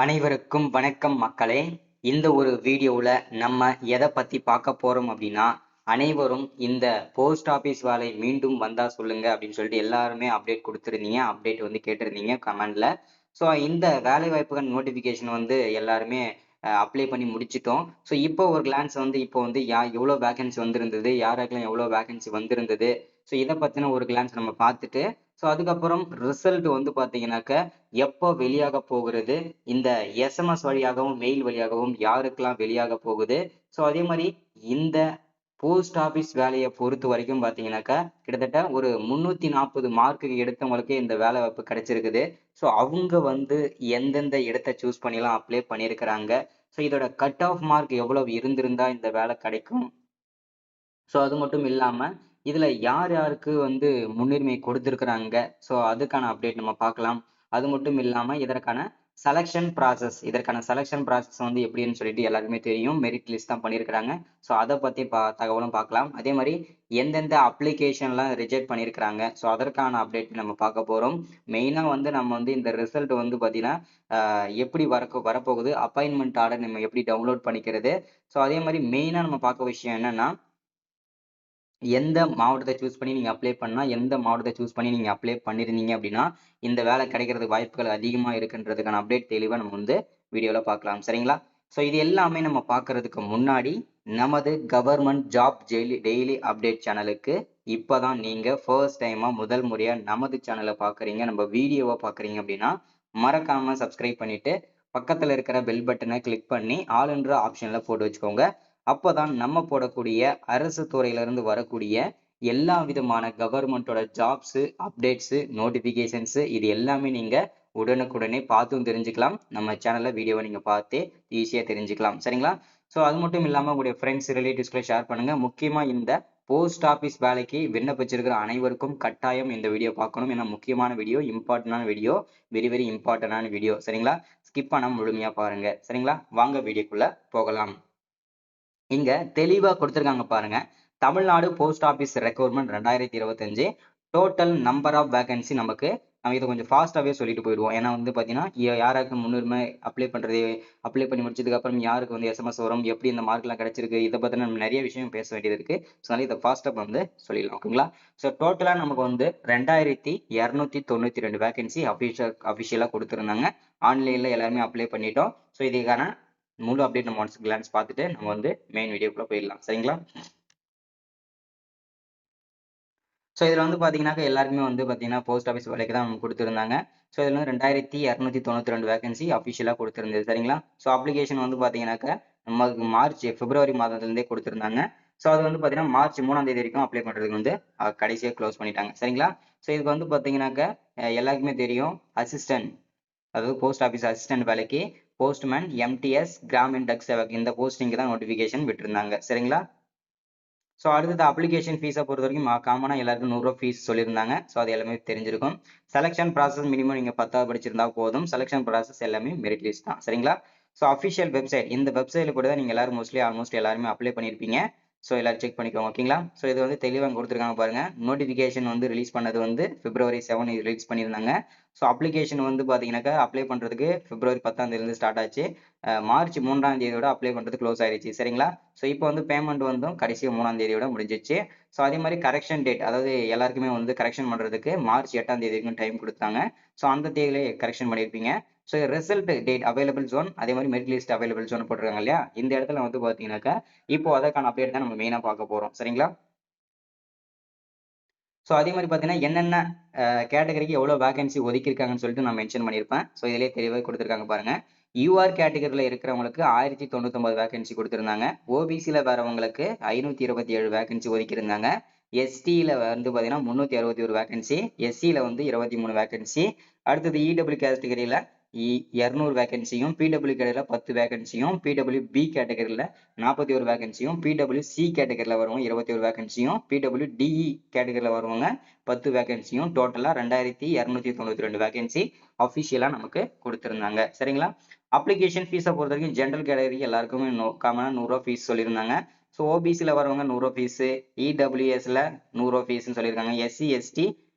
அனைவருக்கும் வணக்கம் மக்களே. இந்த ஒரு வீடியோவில் நம்ம எதை பற்றி பார்க்க போகிறோம் அப்படின்னா, அனைவரும் இந்த போஸ்ட் ஆஃபீஸ் வேலை மீண்டும் வந்தா சொல்லுங்க அப்படின்னு சொல்லிட்டு எல்லாருமே அப்டேட் கொடுத்துருந்தீங்க. அப்டேட் வந்து கேட்டிருந்தீங்க கமெண்ட்ல. ஸோ இந்த வேலை வாய்ப்புகள் நோட்டிஃபிகேஷன் வந்து எல்லாருமே அப்ளை பண்ணி முடிச்சிட்டோம். ஸோ இப்போ ஒரு கிளான்ஸ் வந்து இப்போ வந்து எவ்வளோ வேகன்சி வந்திருந்தது, யாருக்கெல்லாம் எவ்வளோ வேகன்சி வந்திருந்தது, ஸோ இதை பற்றின ஒரு கிளான்ஸ் நம்ம பார்த்துட்டு, ஸோ அதுக்கப்புறம் ரிசல்ட் வந்து பார்த்தீங்கன்னாக்க எப்போ வெளியாக போகிறது, இந்த எஸ்எம்எஸ் வழியாகவும் மெயில் வழியாகவும் யாருக்கெல்லாம் வெளியாக போகுது. ஸோ அதே மாதிரி இந்த போஸ்ட் ஆஃபீஸ் வேலையை பொறுத்த வரைக்கும் பார்த்தீங்கன்னாக்கா கிட்டத்தட்ட ஒரு 340 மார்க்குக்கு எடுத்தவங்களுக்கு இந்த வேலை வாய்ப்பு கிடைச்சிருக்குது. ஸோ அவங்க வந்து எந்தெந்த இடத்த சூஸ் பண்ணிலாம் அப்ளை பண்ணியிருக்கிறாங்க. ஸோ இதோட கட் ஆஃப் மார்க் எவ்வளவு இருந்திருந்தா இந்த வேலை கிடைக்கும். ஸோ அது மட்டும் இல்லாம இதுல யார் யாருக்கு வந்து முன்னுரிமை கொடுத்திருக்கிறாங்க. ஸோ அதுக்கான அப்டேட் நம்ம பார்க்கலாம். அது மட்டும் இல்லாம இதற்கான செலக்ஷன் ப்ராசஸ் வந்து எப்படின்னு சொல்லிட்டு எல்லாருக்குமே தெரியும். மெரிட் லிஸ்ட் தான் பண்ணியிருக்கிறாங்க. ஸோ அதை பத்தி தகவலும் பார்க்கலாம். அதே மாதிரி எந்தெந்த அப்ளிகேஷன்லாம் ரிஜெக்ட் பண்ணியிருக்கிறாங்க. ஸோ அதற்கான அப்டேட் நம்ம பார்க்க போறோம். மெயினா வந்து நம்ம வந்து இந்த ரிசல்ட் வந்து பாத்தீங்கன்னா எப்படி வரப்போகுது, அப்பாயின்மெண்ட் ஆர்டர் நம்ம எப்படி டவுன்லோட் பண்ணிக்கிறது. ஸோ அதே மாதிரி மெயினா நம்ம பார்க்க விஷயம் என்னன்னா, எந்த மாவட்டத்தை சூஸ் பண்ணி நீங்க அப்ளை பண்ணா, எந்த மாவட்டத்தை சூஸ் பண்ணி நீங்க அப்ளை பண்ணிருந்தீங்க அப்படின்னா, இந்த வேலை கிடைக்கிறதுக்கு வாய்ப்புகள் அதிகமா இருக்குன்றதுக்கான அப்டேட் தெளிவா நம்ம வந்து வீடியோல பார்க்கலாம். சரிங்களா? ஸோ இது எல்லாமே நம்ம பார்க்கறதுக்கு முன்னாடி நமது கவர்மெண்ட் ஜாப் டெய்லி அப்டேட் சேனலுக்கு இப்பதான் நீங்க ஃபர்ஸ்ட் டைமா முதல் முறையா நமது சேனலை பார்க்குறீங்க, நம்ம வீடியோவை பார்க்குறீங்க அப்படின்னா மறக்காம சப்ஸ்கிரைப் பண்ணிட்டு பக்கத்துல இருக்கிற பெல் பட்டனை கிளிக் பண்ணி ஆல் என்ற ஆப்ஷன்ல போட்டு வச்சுக்கோங்க. அப்போதான் நம்ம போடக்கூடிய அரசு துறையிலிருந்து வரக்கூடிய எல்லா விதமான கவர்மெண்டோட ஜாப்ஸ், அப்டேட்ஸ், நோட்டிபிகேஷன்ஸ் இது எல்லாமே நீங்க உடனுக்குடனே பார்த்தும் தெரிஞ்சுக்கலாம். நம்ம சேனல்ல வீடியோவை நீங்க பார்த்து ஈஸியா தெரிஞ்சுக்கலாம். சரிங்களா? ஸோ அது மட்டும் இல்லாம உங்களுடைய ஃப்ரெண்ட்ஸ், ரிலேட்டிவ்ஸ்களை ஷேர் பண்ணுங்க. முக்கியமா இந்த போஸ்ட் ஆஃபீஸ் வேலைக்கு விண்ணப்பிச்சிருக்கிற அனைவருக்கும் கட்டாயம் இந்த வீடியோ பார்க்கணும். ஏன்னா முக்கியமான வீடியோ, இம்பார்ட்டன்டான வீடியோ, வெரி வெரி இம்பார்ட்டன்டான வீடியோ. சரிங்களா? ஸ்கிப் பண்ணாம முழுமையா பாருங்க. சரிங்களா? வாங்க வீடியோக்குள்ள போகலாம். இங்க தெளிவா கொடுத்திருக்காங்க பாருங்க. Tamil Nadu post office recruitment 2025 total number of vacancy நமக்கு நம்ம இதை கொஞ்சம் ஃபாஸ்டாவே சொல்லிட்டு போயிடுவோம். ஏன்னா வந்து பாத்தீங்கன்னா யாருக்கு முன்னுரிமை அப்ளை பண்ணி முடிச்சதுக்கு அப்புறம் யாருக்கு வந்து எஸ்எம்எஸ் வரும், எப்படி இந்த மார்க் எல்லாம் கிடைச்சிருக்கு, இதை பத்தின நம்ம நிறைய விஷயம் பேச வேண்டியது இருக்கு. ஸோ அதனால இதை ஃபாஸ்டா வந்து சொல்லிடலாம். ஓகேங்களா? ஸோ டோட்டலா நமக்கு வந்து 2292 வேகன்சி அபிஷியலா கொடுத்திருந்தாங்க. ஆன்லைன்ல எல்லாருமே அப்ளை பண்ணிட்டோம். ஸோ இதுக்கான முழு அப்டேட் நம்ம ஒன்ஸ் கிளான்ஸ் பார்த்துட்டு நம்ம வந்து மெயின் வீடியோக்குள்ள போயிடலாம். சரிங்களா? ஸோ இதுல வந்து பாத்தீங்கன்னா எல்லாருக்குமே வந்து பாத்தீங்கன்னா போஸ்ட் ஆஃபீஸ் வேலைக்கு தான் கொடுத்திருந்தாங்க. ஸோ இதுல வந்து 2292 வேகன்சி அபிஷியலா கொடுத்திருந்தது. சரிங்களா? ஸோ அப்ளிகேஷன் வந்து பாத்தீங்கன்னாக்க நமக்கு பிப்ரவரி மாதத்துல இருந்தே கொடுத்திருந்தாங்க. ஸோ அது வந்து பாத்தீங்கன்னா மார்ச் 3ஆம் தேதி வரைக்கும் அப்ளை பண்றதுக்கு வந்து கடைசியா க்ளோஸ் பண்ணிட்டாங்க. சரிங்களா? ஸோ இதுக்கு வந்து பாத்தீங்கன்னாக்க எல்லாருக்குமே தெரியும், அசிஸ்டன்ட், அதாவது போஸ்ட் ஆஃபீஸ் அசிஸ்டன்ட் வேலைக்கு போஸ்ட்மேன், எம்டிஎஸ், கிராமின் டக் சேவக் இந்த போஸ்டிங்க்கு தான் நோட்டிபிகேஷன் விட்டுருந்தாங்க. சரிங்களா? ஸோ அடுத்தது அப்ளிகேஷன் ஃபீஸை பொறுத்த வரைக்கும் காமனாக எல்லாருக்கும் 100 ரூபா ஃபீஸ் சொல்லியிருந்தாங்க. ஸோ அது எல்லாமே தெரிஞ்சிருக்கும். செலக்ஷன் ப்ராசஸ் மினிமம் நீங்கள் 10வது படிச்சிருந்தா போதும். செலக்ஷன் ப்ராசஸ் எல்லாமே மெரிட் லிஸ்ட் தான். சரிங்களா? ஸோ அஃபிஷியல் வெப்சைட், இந்த வெப்சைட்ல கூட தான் நீங்கள் எல்லாரும் ஆல்மோஸ்ட் எல்லாருமே அப்ளை பண்ணியிருப்பீங்க. ஸோ எல்லாரும் செக் பண்ணிக்கோங்க. ஓகேங்களா? ஸோ இது வந்து தெளிவாக கொடுத்துருக்காங்க பாருங்க. நோட்டிஃபிகேஷன் வந்து ரிலீஸ் பண்ணது வந்து பிப்ரவரி 7 ரிலீஸ் பண்ணியிருந்தாங்க. ஸோ அப்ளிகேஷன் வந்து பார்த்தீங்கன்னாக்கா அப்ளை பண்ணுறதுக்கு பிப்ரவரி 10ஆம் தேதியிலிருந்து ஸ்டார்ட் ஆச்சு. மார்ச் 3ஆம் தேதியோட அப்ளை பண்ணுறது க்ளோஸ் ஆயிடுச்சு. சரிங்களா? ஸோ இப்போ வந்து பேமெண்ட் வந்து கடைசி 3ஆம் தேதியோட முடிஞ்சிச்சு. ஸோ அதே மாதிரி கரெக்ஷன் டேட், அதாவது எல்லாருக்குமே வந்து கரெக்ஷன் பண்ணுறதுக்கு மார்ச் 8ஆம் தேதி வரைக்கும் டைம் கொடுத்தாங்க. ஸோ அந்த தேதியிலே கரெக்ஷன் பண்ணியிருப்பீங்க. So result date available zone, அதே மாதிரி மெரிட் லிஸ்ட் அவைலபிள் ஜோன் போட்டிருக்காங்க இல்லையா? இந்த இடத்துல வந்து பார்த்தீங்கன்னாக்கா இப்போ அதற்கான அப்டேட் தான் நம்ம மெயினாக பார்க்க போகிறோம். சரிங்களா? ஸோ அதே மாதிரி பார்த்தீங்கன்னா என்னென்ன கேட்டகரிக்கு எவ்வளோ வேகன்சி ஒதுக்கியிருக்காங்கன்னு சொல்லிட்டு நான் மென்ஷன் பண்ணியிருப்பேன். ஸோ இதிலே தெளிவாக கொடுத்துருக்காங்க பாருங்க. யூஆர் கேட்டகரியில் இருக்கிறவங்களுக்கு 1099 வேகன்சி கொடுத்துருந்தாங்க. ஓபிசியில் வரவங்களுக்கு 527 வேகன்சி ஒதுக்கியிருந்தாங்க. எஸ்டியில் வந்து பார்த்தீங்கன்னா 361 வேகன்சி, எஸ்சியில் வந்து 23 வேகன்சி. அடுத்தது இடபிள்யூ கேட்டகரியில் 200 வேகன்சியும், பிடபிள்யூ கேட்டகரியில் 10 வேகன்சியும், பிடபிள்யூ பி கேட்டகரியில் 41 வேகன்சியும், பிடபிள்யூ சி கேட்டகரியில் வரவங்க 21 வேகன்சியும், பிடபிள்யூ டிஇ கேட்டகரியில் வரவங்க 10 வேகன்சியும், டோட்டலா 2292 வேகன்சி அபிஷியலா நமக்கு கொடுத்திருந்தாங்க. சரிங்களா? அப்ளிகேஷன் ஃபீஸை பொறுத்த வரைக்கும் ஜென்ரல் கேட்டகரிக்கு எல்லாருக்குமே காமனா 100 ரூபா ஃபீஸ் சொல்லியிருந்தாங்க. ஸோ ஓபிசியில் வரவங்க 100 ரூபா ஃபீஸ், இடபிள்யூஎஸ்ல 100 ரூபா ஃபீஸ்ன்னு சொல்லியிருக்காங்க. எஸ்சி எஸ்டி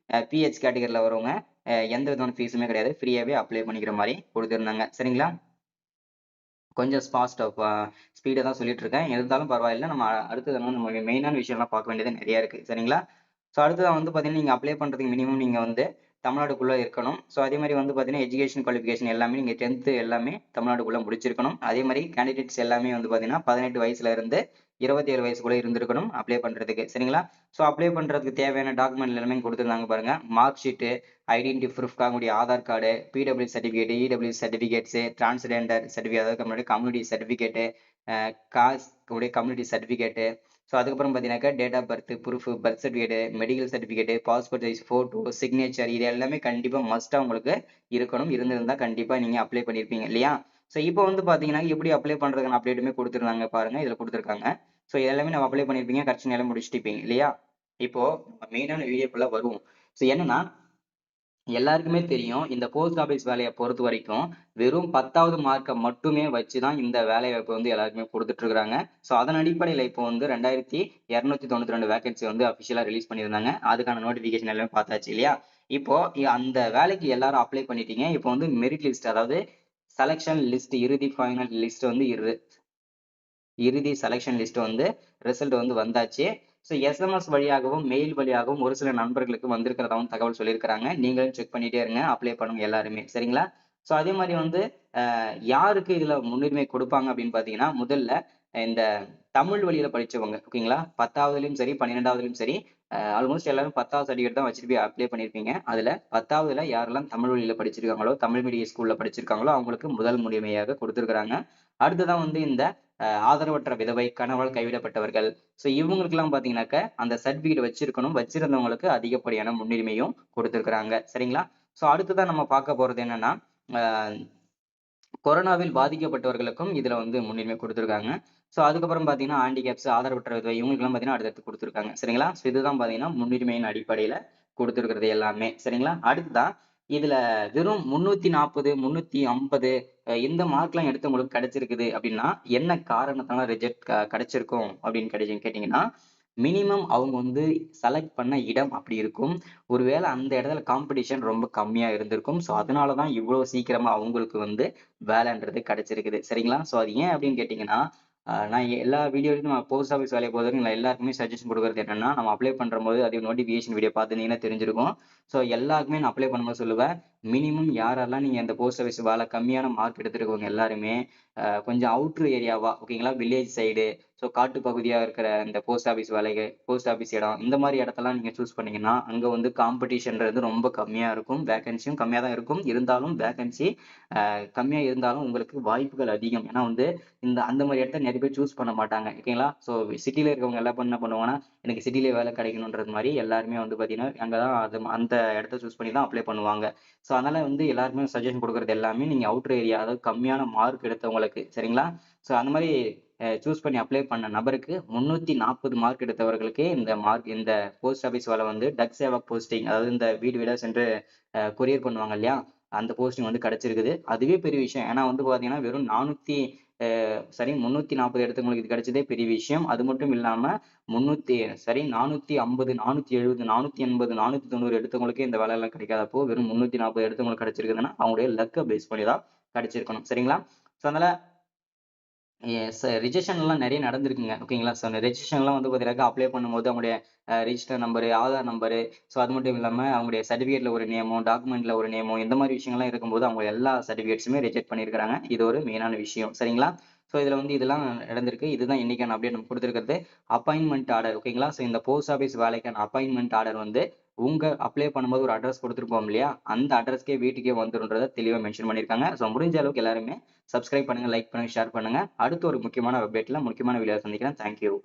பிஹெச் கேட்டகரியில் வரவங்க எந்த விதமான ஃபீஸுமே கிடையாது, ஃப்ரீயாவே அப்ளை பண்ணிக்கிற மாதிரி கொடுத்திருந்தாங்க. சரிங்களா? கொஞ்சம் ஸ்பீடா தான் சொல்லிட்டு இருக்கேன். இருந்தாலும் பரவாயில்ல. நம்ம அடுத்தது நம்ம மெயினான விஷயம்லாம் பார்க்க வேண்டியது நெறைய இருக்கு. சரிங்களா? ஸோ அடுத்ததா வந்து பார்த்தீங்கன்னா, நீங்க அப்ளை பண்றதுக்கு மினிமம் நீங்க வந்து தமிழ்நாடுக்குள்ள இருக்கணும். ஸோ அதே மாரி வந்து பார்த்தீங்கன்னா, எஜுகேஷன் குவாலிஃபிகேஷன் எல்லாமே நீங்க 10த் எல்லாமே தமிழ்நாடுக்குள்ள முடிச்சிருக்கணும். அதே மாரி கேண்டிடேட்ஸ் எல்லாமே வந்து பார்த்தீங்கன்னா, 18 வயசுல இருந்து 27 வயசுக்குள்ள இருந்திருக்கணும் அப்ளை பண்றதுக்கு. சரிங்களா? ஸோ அப்ளை பண்றதுக்கு தேவையான டாக்குமெண்ட் எல்லாமே குடுத்திருந்தாங்க பாருங்க. மார்க் ஷீட்டு, ஐடென்டிட்டி ப்ரூஃப்காக உங்களுடைய Aadhaar card, PW certificate, EW certificates, transgender certificate அதாவது நம்மளுடைய கம்யூனிட்டி சர்டிஃபிகேட், காஸ்ட் உடைய கம்யூனிட்டி சர்டிஃபிகேட். ஸோ அதுக்கப்புறம் பார்த்தீங்கன்னாக்கா date of birth proof, birth certificate, medical certificate, passport size photo, signature இது எல்லாமே கண்டிப்பா மஸ்ட்டா உங்களுக்கு இருக்கணும். இருந்திருந்தா கண்டிப்பா நீங்க அப்ளை பண்ணியிருப்பீங்க இல்லையா? ஸோ இப்போ வந்து பார்த்தீங்கன்னா, எப்படி அப்ளை பண்றதுக்கான அப்டேட்டுமே குடுத்திருந்தாங்க பாருங்க. இதுல குடுத்திருக்காங்க. ஸோ எல்லாமே நம்ம அப்ளை பண்ணியிருப்பீங்க. கரெக்ஷன் எல்லாம் முடிச்சிட்டிருப்பீங்க இல்லையா? இப்போ நம்ம மெயினான வீடியோக்குள்ள வருவோம். ஸோ என்னன்னா, எல்லாருக்குமே தெரியும். இந்த போஸ்ட் ஆபீஸ் வேலைய பொறுத்தவரைக்கும், வெறும் 10வது மார்க்க மட்டுமே வச்சு தான் இந்த வேலைவாய்ப்பு வந்து எல்லாருக்குமே குடுத்துட்டு இருக்காங்க. ஸோ அதன் அடிப்படையில இப்போ வந்து 2292 வேக்கன்சி வந்து அபிஷியலா ரிலீஸ் பண்ணியிருந்தாங்க. அதுக்கான நோட்டிஃபிகேஷன் எல்லாமே பார்த்தாச்சு இல்லையா? இப்போ அந்த வேலைக்கு எல்லாரும் அப்ளை பண்ணிட்டீங்க. இப்போ வந்து மெரிட் லிஸ்ட் அதாவது செலக்ஷன் லிஸ்ட் இறுதி ஃபைனல் லிஸ்ட் வந்து இறுதி செலக்ஷன் லிஸ்ட் வந்து ரிசல்ட் வந்து வந்தாச்சு. ஸோ எஸ்எம்எஸ் வழியாகவும், மெயில் வழியாகவும் ஒரு சில நண்பர்களுக்கு வந்திருக்கிறதாவும் தகவல் சொல்லியிருக்கிறாங்க. நீங்களும் செக் பண்ணிட்டே இருங்க. அப்ளை பண்ணுங்க எல்லாருமே. சரிங்களா? ஸோ அதே மாரி வந்து யாருக்கு இதுல முன்னுரிமை குடுப்பாங்க அப்படின்னு பார்த்தீங்கன்னா, முதல்ல இந்த தமிழ் வழியில படிச்சவங்க. ஓகேங்களா? 10வதுலயும் சரி, 12வதுலயும் சரி, ஆல்மோஸ்ட் எல்லாரும் 10வது சர்டிஃபிகேட் தான் வச்சுட்டு போய் அப்ளை பண்ணியிருப்பீங்க. அதுல 10வதுல யாரெல்லாம் தமிழ் வழியில படிச்சிருக்காங்களோ, தமிழ் மீடியம் ஸ்கூல்ல படிச்சிருக்காங்களோ, அவங்களுக்கு முதல் முன்னுரிமையாக குடுத்திருக்கிறாங்க. அடுத்ததான் வந்து இந்த ஆதரவற்ற விதவை, கணவரால் கைவிடப்பட்டவர்கள். ஸோ இவங்களுக்கெல்லாம் பார்த்தீங்கன்னாக்க, அந்த சர்டிஃபிகேட் வச்சிருக்கணும். வச்சிருந்தவங்களுக்கு அதிகப்படியான முன்னுரிமையும் குடுத்திருக்கிறாங்க. சரிங்களா? ஸோ அடுத்ததா நம்ம பார்க்க போறது என்னன்னா, அ கொரோனாவில் பாதிக்கப்பட்டவர்களுக்கும் இதுல வந்து முன்னுரிமை குடுத்திருக்காங்க. ஸோ அதுக்கப்புறம் பார்த்தீங்கன்னா, ஹேண்டிகேப்ஸ், ஆதரவற்ற விதவை இவங்களுக்கெல்லாம் பார்த்தீங்கன்னா அடுத்தடுத்து குடுத்திருக்காங்க. சரிங்களா? ஸோ இதுதான் பார்த்தீங்கன்னா, முன்னுரிமையின் அடிப்படையில குடுத்திருக்கிறது எல்லாமே. சரிங்களா? அடுத்ததா இதுல வெறும் 340, 350 இந்த மார்க்லாம் எடுத்தவங்களுக்கு கிடைச்சிருக்குது அப்படின்னா, என்ன காரணத்தால ரிஜெக்ட் கிடைச்சிருக்கும் அப்படின்னு கேட்டீங்கன்னா, மினிமம் அவங்க வந்து செலக்ட் பண்ண இடம் அப்படி இருக்கும். ஒருவேள அந்த இடத்துல காம்படிஷன் ரொம்ப கம்மியா இருந்திருக்கும். ஸோ அதனால தான் இவ்வளோ சீக்கிரமா அவங்களுக்கு வந்து வேலைன்றது கிடைச்சிருக்குது. சரிங்களா? ஸோ அது ஏன் அப்படின்னு கேட்டீங்கன்னா, நான் எல்லா வீடியோலயும் நம்ம போஸ்ட் ஆஃபீஸ் வேலைய பொறுத்தவரைக்கும் நான் எல்லாருக்குமே சஜஷன் குடுக்குறது என்னன்னா, நம்ம அப்ளை பண்றம்போது அது நோட்டிஃபிகேஷன் வீடியோ பார்த்திருந்தீங்கன்னா தெரிஞ்சிருக்கும். ஸோ எல்லாருக்குமே நான் அப்ளை பண்ணும்போது சொல்லுவேன், மினிமம் யாரெல்லாம் நீங்க இந்த போஸ்ட் ஆஃபீஸ் வேலை கம்மியான மார்க் எடுத்திருக்கவங்க எல்லாருமே, கொஞ்சம் அவுட்டர் ஏரியாவா ஓகேங்களா? வில்லேஜ் சைடு, ஸோ காட்டு பகுதியா இருக்கிற இந்த போஸ்ட் ஆஃபீஸ் இடம், இந்த மாரி இடத்தெல்லாம் நீங்க சூஸ் பண்ணீங்கன்னா, அங்க வந்து காம்படிஷன்றது ரொம்ப கம்மியா இருக்கும். வேக்கன்சியும் கம்மியா தான் இருக்கும். இருந்தாலும் வேக்கன்சி கம்மியா இருந்தாலும் உங்களுக்கு வாய்ப்புகள் அதிகம். ஏன்னா வந்து அந்த மாரி இடத்த நெறைய பேர் சூஸ் பண்ண மாட்டாங்க. ஓகேங்களா? ஸோ சிட்டில இருக்கவங்க எல்லாம் என்ன பண்ணுவாங்கன்னா, எனக்கு சிட்டிலயே வேலை கிடைக்கணுன்றது மாரி எல்லாருமே வந்து பார்த்தீங்கன்னா, அங்க தான் அந்த இடத்த சூஸ் பண்ணி தான் அப்ளை பண்ணுவாங்க. ஸோ அதனால வந்து எல்லாருக்குமே சஜஷன் குடுக்குறது எல்லாமே நீங்க அவுட்டர் ஏரியா அதாவது கம்மியான மார்க் எடுத்தவங்களுக்கு சரிங்களா? ஸோ அந்த மாரி சூஸ் பண்ணி அப்ளை பண்ண நபருக்கு 340 மார்க் எடுத்தவர்களுக்கு இந்த போஸ்ட் ஆஃபீஸ் வேலை வந்து டக் சேவக் போஸ்டிங் அதாவது இந்த வீடு வீடா சென்று கொரியர் பண்ணுவாங்க இல்லையா? அந்த போஸ்டிங் வந்து கிடைச்சிருக்குது. அதுவே பெரிய விஷயம். ஏன்னா வந்து பார்த்தீங்கன்னா, வெறும் 340 எடுத்தவங்களுக்கு இது கிடைச்சதே பெரிய விஷயம். அது மட்டும் இல்லாம 450, 470, 480, 490 எடுத்தவங்களுக்கே இந்த வேலைலாம் கிடைக்காதப்போ, வெறும் 340 எடுத்தவங்களுக்கு கிடைச்சிருக்குதுன்னா, அவங்களுடைய லக்க பேஸ் பண்ணி தான் கிடைச்சிருக்கணும். சரிங்களா? ஸோ அதனால ரிஜெக்ஷன்லாம் நெறைய நடந்திருக்குங்க. ஓகேங்களா? ஸோ அந்த ரிஜெக்ஷன்லாம் வந்து பார்த்தீங்கன்னாக்கா, அப்ளை பண்ணும்போது அவங்களுடைய register number, Aadhaar number, so அது மட்டும் இல்லாம அவங்களுடைய சர்டிஃபிகேட்ல ஒரு நேமோ, டாக்குமெண்ட்ல ஒரு நேமோ, இந்த மாரி விஷயங்கள்லாம் இருக்கும்போது, அவங்க எல்லா சர்டிஃபிகேட்ஸுமே ரிஜெக்ட் பண்ணியிருக்கிறாங்க. இது ஒரு மெயினான விஷயம். சரிங்களா? ஸோ இதுல வந்து இதெல்லாம் நடந்திருக்கு. இதுதான் இன்னைக்கான அப்டேட் நம்ம குடுத்திருக்கிறது. அப்பாயின்ட்மென்ட் ஆர்டர் ஓகேங்களா? ஸோ இந்த போஸ்ட் ஆஃபீஸ் வேலைக்கான அப்பாயின்ட்மென்ட் ஆர்டர் வந்து உங்க அப்ளை பண்ணும்போது ஒரு அட்ரஸ் குடுத்திருப்போம் இல்லையா? அந்த அட்ரஸ்க்கே வீட்டுக்கே வந்துரும்ன்றத தெளிவா மென்ஷன் பண்ணியிருக்காங்க. ஸோ முடிஞ்ச அளவுக்கு எல்லாருமே சப்ஸ்கிரைப் பண்ணுங்க, லைக் பண்ணுங்க, ஷேர் பண்ணுங்க. அடுத்து ஒரு முக்கியமான அப்டேட்ல முக்கியமான வீடியோல சந்திக்கிறேன். Thank you.